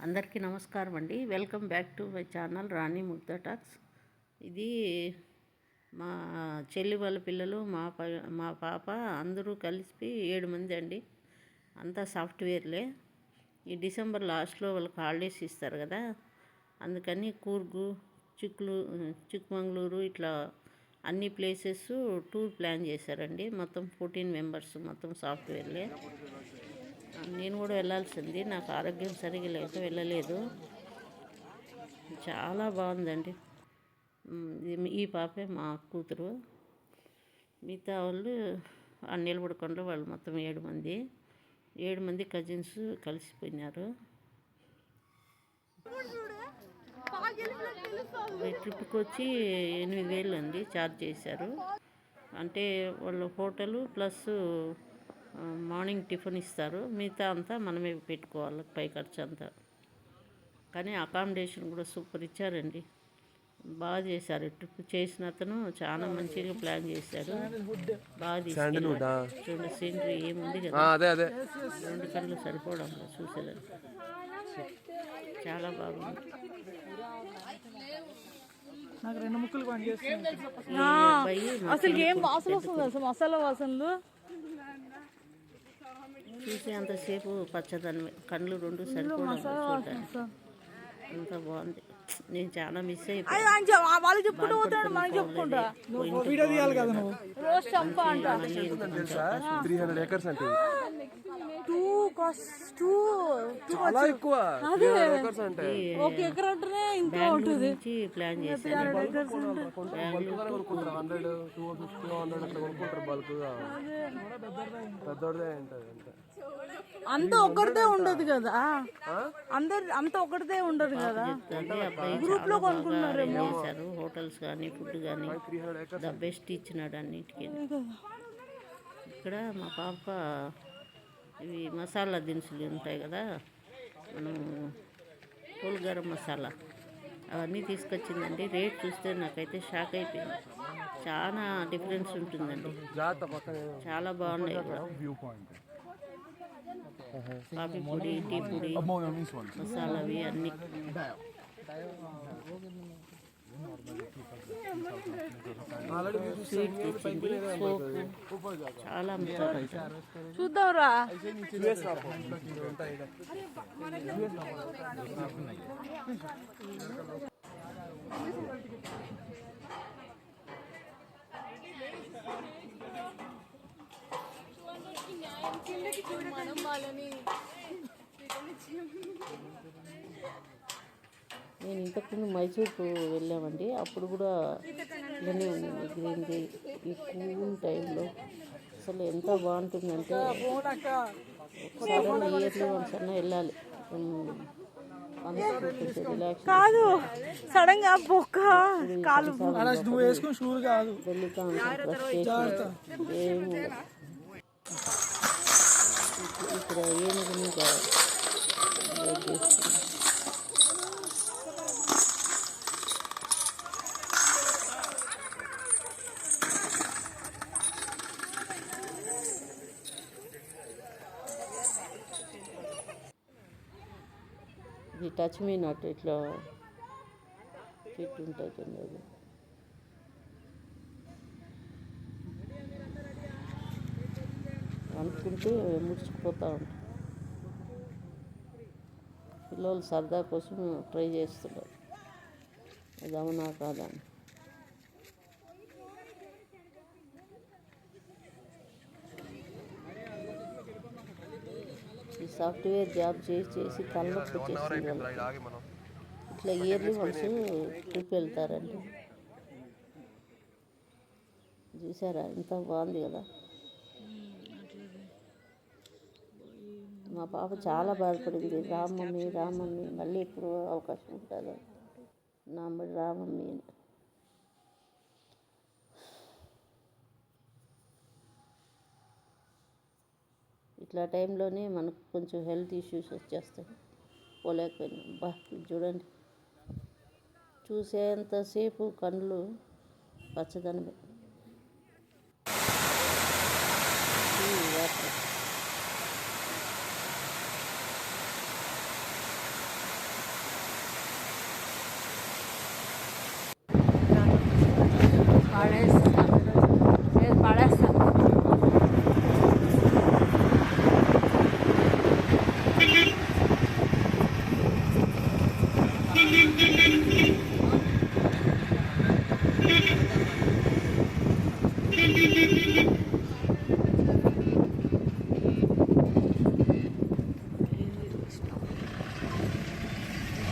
అందరికీ నమస్కారం అండి. Welcome back to my channel Rani Mugdha talks. ఇది మా చెల్లి వాళ్ళ పిల్లలు, మా పాప అందరూ కలిసి 7 మంది అండి. అంతా సాఫ్ట్వేర్లే. ఈ డిసెంబర్ లాస్ట్లో వాళ్ళకి హాలిడేస్ ఇస్తారు కదా, అందుకని కూర్గు, చిక్మంగళూరు ఇట్లా అన్ని ప్లేసెస్ టూర్ ప్లాన్ చేశారండి. మొత్తం 14 మెంబర్స్, మొత్తం సాఫ్ట్వేర్లే. నేను కూడా వెళ్ళాల్సింది, నాకు ఆరోగ్యం సరిగా లేక వెళ్ళలేదు. చాలా బాగుందండి. ఈ పాపే మా కూతురు. మిగతా వాళ్ళు నిలబడుకుండా వాళ్ళు మొత్తం 7 మంది కజిన్స్ కలిసిపోయినారు. ట్రిప్కి వచ్చి 8,000 అండి ఛార్జ్ చేశారు. అంటే వాళ్ళు హోటలు ప్లస్ మార్నింగ్ టిఫిన్ ఇస్తారు, మిగతా అంతా మనమే పెట్టుకోవాలి పై ఖర్చు అంతా. కానీ అకామిడేషన్ కూడా సూపర్ ఇచ్చారండి, బాగా చేశారు. ట్రిప్ చేసిన అతను చాలా మంచిగా ప్లాన్ చేశారు, బాగా తీసుకెళ్ళారు. చూడండి సీనరీ ఏముంది కదా, 2 కళ్ళు సరిపోవడం చూసేదాన్ని. చాలా బాగుంది. నాకు 2 ముక్కలు అసలు ఏం వాసన వస్తుంది, అసలు మసాలా వాసనలు చూసి అంతసేపు పచ్చదనం, కళ్ళు 2 సరిపోవడం చూడడానికి అంత బాగుంది. నేను చాలా మిస్ అయిపోయాను. వాళ్ళు చెప్పుకుంటూ పోతాడు, మనం చెప్పుకుంటా. రోస్ట్ చంప అంట 300 acres అంటే చాలా ఎక్కువ. ఒక ఎకర్ అంటేనే ఇంకా ఉంటుంది. ప్లాన్ చేశారు. అంత ఒక్కడితే ఉండదు కదా, అంత ఒక్కడితే ఉండదు కదా, గ్రూప్ లో కొనుక్కున్నారేమో. హోటల్స్ కానీ ఫుడ్ కానీ ద బెస్ట్ ఇచ్చినాడు అన్నిటికీ. ఇక్కడ మా పాప ఇవి మసాలా దినుసులు ఉంటాయి కదా, మనం హోల్ గరం మసాలా అవన్నీ తీసుకొచ్చిందండి. రేట్ చూస్తే నాకైతే షాక్ అయిపోయింది. చాలా డిఫరెన్స్ ఉంటుందండి, చాలా బాగున్నాయి కూడా. కాఫీ పొడి, టీ పొడి, మసాలా అవి అన్నీ. స్వీట్ తెచ్చింది, సోపు చాలా అమ్ముతారు. చూద్దాంరా. నేను ఇంతకుముందు మైసూర్కు వెళ్ళామండి, అప్పుడు కూడా ఇలానే ఉంది గ్రీనరీ. ఈ కూల్ టైంలో అసలు ఎంత బాగుంటుందంటే ఒకసారి ఇయర్లీ వన్స్ అన్నా వెళ్ళాలి. కాదు సడన్ గా బొక్క కాలు వెళ్తా ఏమి ఇక్కడ ఏనుగుని చేస్తుంది. ఇది టచ్ మీ నాట్ ఇట్లా చెట్టు ఉంటుంది చూడండి, అనుకుంటే ముడుచుకుపోతూ ఉంటాం. పిల్లలు సరదా కోసం ట్రై చేస్తున్నారు, అది అవునా కాదా అని. ఈ సాఫ్ట్వేర్ జాబ్ చేసి తలనొప్పి వచ్చేసింది. ఇట్లా ఇయర్లీ వన్స్ ట్రిప్ వెళ్తారండి. చూసారా ఎంత బాగుంది కదా. మా పాప చాలా బాధపడింది, రామమ్మీ మళ్ళీ ఎప్పుడు అవకాశం ఉంటుందో రామమ్మీ అని. ఇట్లా టైంలోనే మనకు కొంచెం హెల్త్ ఇష్యూస్ వచ్చేస్తాయి, పోలేకపోయినా. చూడండి, చూసేంతసేపు కళ్ళు పచ్చదనమే.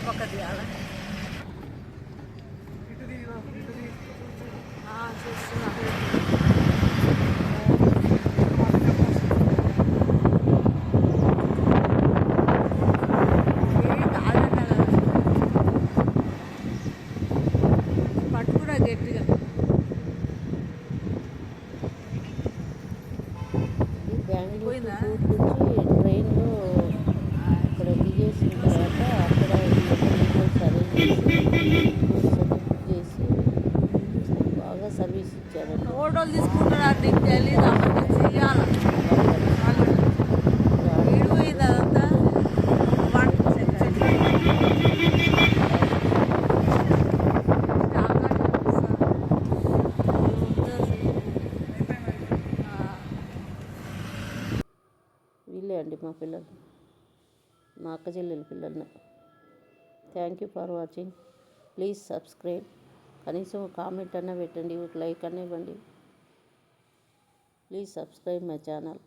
పక్క తీయాలా చూస్తున్నా పట్టుకురా గట్టిగా బెంగళూరు నుంచి ట్రైన్లో అక్కడ దిగేసిన తర్వాత అక్కడ వెహికల్స్ అరేంజ్ చేసి బాగా సర్వీస్ ఇచ్చారండి. ఫోటోలు తీసుకుంటారా నీకు తెలీదు చెయ్యాలి ఏడిపోయింది అదంతా వీళ్ళే అండి మా పిల్లలు, మా అక్క చెల్లెల పిల్లలు. Thank you for watching. Please subscribe. కనీసం కామెంట్ అన్నా పెట్టండి, ఒక లైక్ అన్నా ఇవ్వండి. Please subscribe my channel.